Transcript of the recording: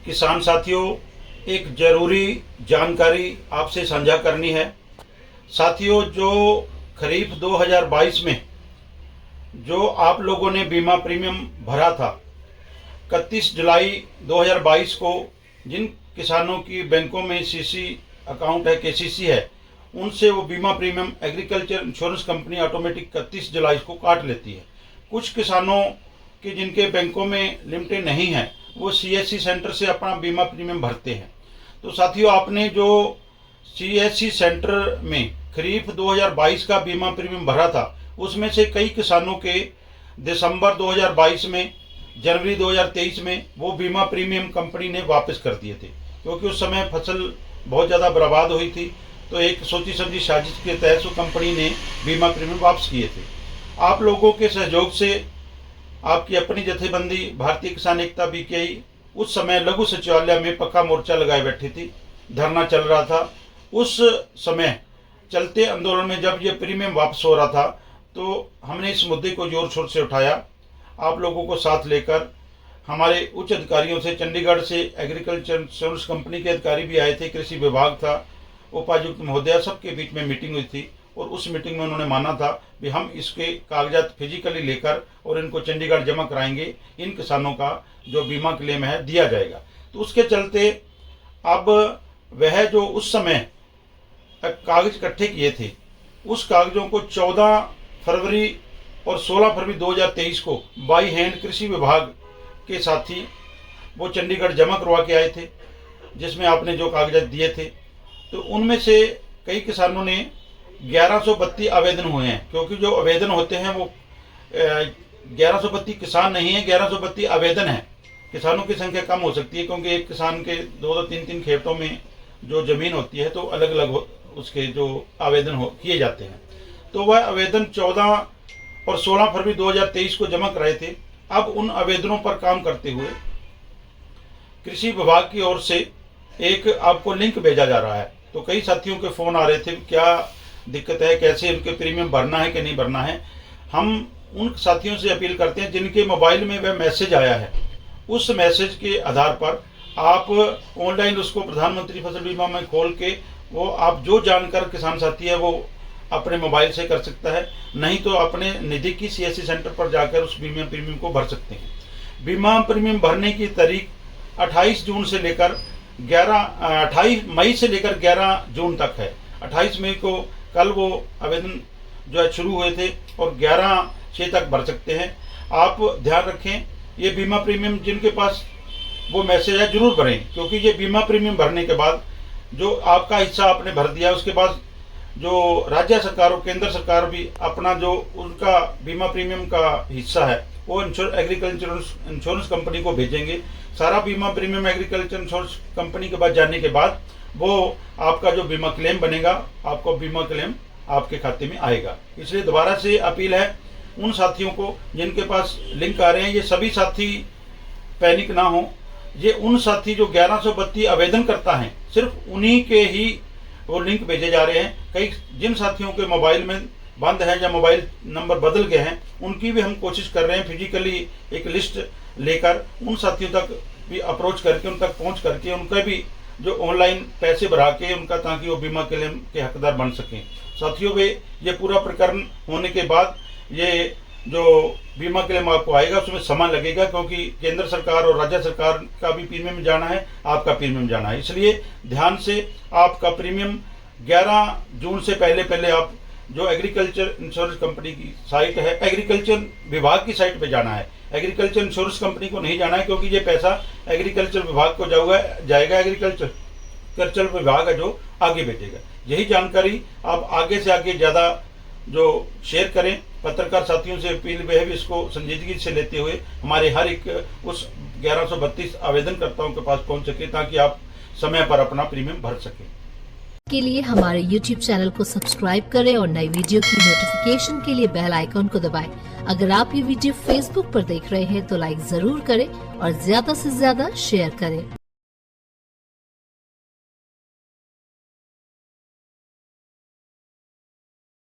किसान साथियों, एक जरूरी जानकारी आपसे साझा करनी है। साथियों, जो खरीफ 2022 में जो आप लोगों ने बीमा प्रीमियम भरा था 31 जुलाई 2022 को, जिन किसानों की बैंकों में सीसी अकाउंट है, केसीसी है, उनसे वो बीमा premium agriculture insurance company automatic 31 जुलाई को काट लेती है। कुछ किसानों के जिनके बैंकों में लिमिटेड नहीं है, वो सीएससी सेंटर से अपना बीमा प्रीमियम भरते हैं। तो साथियों, आपने जो सीएससी सेंटर में खरीफ 2022 का बीमा प्रीमियम भरा था, उसमें से कई किसानों के दिसंबर 2022 में, जनवरी 2023 में वो बीमा प्रीमियम कंपनी ने वापस कर दिए थे, क्योंकि उस समय फसल बहुत ज़्यादा बर्बाद हुई थी। तो एक सोची समझी साजिश के तहत वो कंपनी ने बीमा प्रीमियम वापस किए थे। आप लोगों के सहयोग से आपकी अपनी जथेबंदी भारतीय किसान एकता बीकेआई उस समय लघु सचिवालय में पक्का मोर्चा लगाए बैठी थी, धरना चल रहा था। उस समय चलते आंदोलन में जब ये प्रीमियम वापस हो रहा था, तो हमने इस मुद्दे को जोर शोर से उठाया। आप लोगों को साथ लेकर हमारे उच्च अधिकारियों से, चंडीगढ़ से एग्रीकल्चर इंश्योरेंस कंपनी के अधिकारी भी आए थे, कृषि विभाग था, उपायुक्त महोदया, सबके बीच में मीटिंग हुई थी। और उस मीटिंग में उन्होंने माना था कि हम इसके कागजात फिजिकली लेकर और इनको चंडीगढ़ जमा कराएंगे, इन किसानों का जो बीमा क्लेम है दिया जाएगा। तो उसके चलते अब वह जो उस समय कागज इकट्ठे किए थे, उस कागजों को 14 फरवरी और 16 फरवरी 2023 को बाई हैंड कृषि विभाग के साथी वो चंडीगढ़ जमा करवा के आए थे, जिसमें आपने जो कागजात दिए थे। तो उनमें से कई किसानों ने 1132 आवेदन हुए हैं, क्योंकि जो आवेदन होते हैं वो 1132 किसान नहीं है, 1132 आवेदन है। किसानों की संख्या कम हो सकती है, क्योंकि एक किसान के 2-2, 3-3 खेतों में जो जमीन होती है, तो अलग अलग उसके जो आवेदन किए जाते हैं। तो वह आवेदन 14 और 16 फरवरी 2023 को जमा कराए थे। अब उन आवेदनों पर काम करते हुए कृषि विभाग की ओर से एक आपको लिंक भेजा जा रहा है। तो कई साथियों के फ़ोन आ रहे थे, क्या दिक्कत है, कैसे उनके प्रीमियम भरना है कि नहीं भरना है। हम उन साथियों से अपील करते हैं जिनके मोबाइल में वह मैसेज आया है, उस मैसेज के आधार पर आप ऑनलाइन उसको प्रधानमंत्री फसल बीमा में खोल के वो आप जो जानकर किसान साथी है वो अपने मोबाइल से कर सकता है, नहीं तो अपने नज़दीकी सीएससी सेंटर पर जाकर उस बीमा प्रीमियम को भर सकते हैं। बीमा प्रीमियम भरने की तारीख 28 मई से लेकर 11 जून तक है। 28 मई को कल वो आवेदन जो है शुरू हुए थे और 11 तक भर सकते हैं। आप ध्यान रखें, ये बीमा प्रीमियम जिनके पास वो मैसेज है जरूर भरें, क्योंकि ये बीमा प्रीमियम भरने के बाद जो आपका हिस्सा आपने भर दिया, उसके बाद जो राज्य सरकार और केंद्र सरकार भी अपना जो उनका बीमा प्रीमियम का हिस्सा है वो एग्रीकल्चर इंश्योरेंस कंपनी को भेजेंगे। सारा बीमा प्रीमियम एग्रीकल्चर इंश्योरेंस कंपनी के पास जाने के बाद वो आपका जो बीमा क्लेम बनेगा, आपको बीमा क्लेम आपके खाते में आएगा। इसलिए दोबारा से अपील है उन साथियों को जिनके पास लिंक आ रहे हैं, ये सभी साथी पैनिक ना हो। ये उन साथी जो 1132 आवेदन करता है, सिर्फ उन्हीं के ही वो लिंक भेजे जा रहे हैं। कई जिन साथियों के मोबाइल में बंद है या मोबाइल नंबर बदल गए हैं, उनकी भी हम कोशिश कर रहे हैं फिजिकली एक लिस्ट लेकर उन साथियों तक भी अप्रोच करके, उन तक पहुंच करके उनका भी जो ऑनलाइन पैसे भरा के उनका, ताकि वो बीमा क्लेम के हकदार बन सकें। साथियों, वे ये पूरा प्रकरण होने के बाद ये जो बीमा क्लेम आपको आएगा उसमें समय लगेगा, क्योंकि केंद्र सरकार और राज्य सरकार का भी प्रीमियम जाना है, आपका प्रीमियम जाना है। इसलिए ध्यान से आपका प्रीमियम 11 जून से पहले आप जो एग्रीकल्चर इंश्योरेंस कंपनी की साइट है, एग्रीकल्चर विभाग की साइट पे जाना है। एग्रीकल्चर इंश्योरेंस कंपनी को नहीं जाना है, क्योंकि ये पैसा एग्रीकल्चर विभाग को जाएगा। एग्रीकल्चर विभाग है जो आगे भेजेगा। यही जानकारी आप आगे से आगे ज़्यादा जो शेयर करें। पत्रकार साथियों से अपील वह भी इसको संजीदगी से लेते हुए हमारे हर एक उस 1132 आवेदनकर्ताओं के पास पहुंच सके, ताकि आप समय पर अपना प्रीमियम भर सकें। के लिए हमारे YouTube चैनल को सब्सक्राइब करें और नई वीडियो की नोटिफिकेशन के लिए बेल आइकॉन को दबाएं। अगर आप ये वीडियो Facebook पर देख रहे हैं तो लाइक जरूर करें और ज्यादा से ज्यादा शेयर करें।